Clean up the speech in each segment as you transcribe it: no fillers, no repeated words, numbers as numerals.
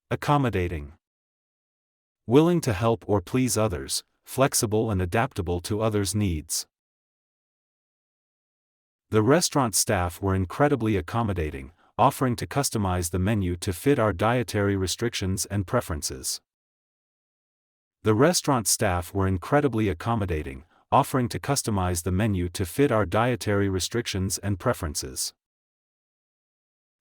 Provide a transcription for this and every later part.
Accommodating. Willing to help or please others, flexible and adaptable to others' needs. The restaurant staff were incredibly accommodating, offering to customize the menu to fit our dietary restrictions and preferences. The restaurant staff were incredibly accommodating, offering to customize the menu to fit our dietary restrictions and preferences.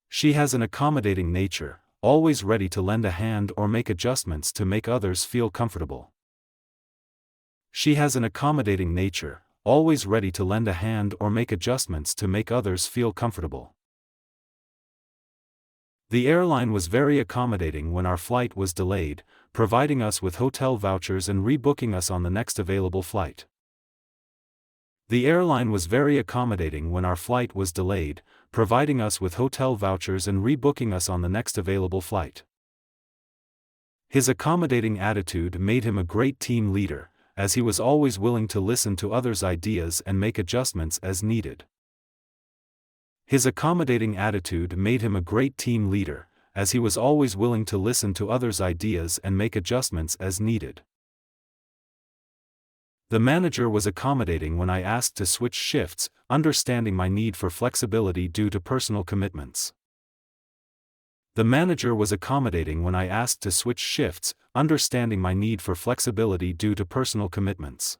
She has an accommodating nature, always ready to lend a hand or make adjustments to make others feel comfortable. She has an accommodating nature, always ready to lend a hand or make adjustments to make others feel comfortable. The airline was very accommodating when our flight was delayed, providing us with hotel vouchers and rebooking us on the next available flight. The airline was very accommodating when our flight was delayed, providing us with hotel vouchers and rebooking us on the next available flight. His accommodating attitude made him a great team leader, as he was always willing to listen to others' ideas and make adjustments as needed. His accommodating attitude made him a great team leader, as he was always willing to listen to others' ideas and make adjustments as needed. The manager was accommodating when I asked to switch shifts, understanding my need for flexibility due to personal commitments. The manager was accommodating when I asked to switch shifts, understanding my need for flexibility due to personal commitments.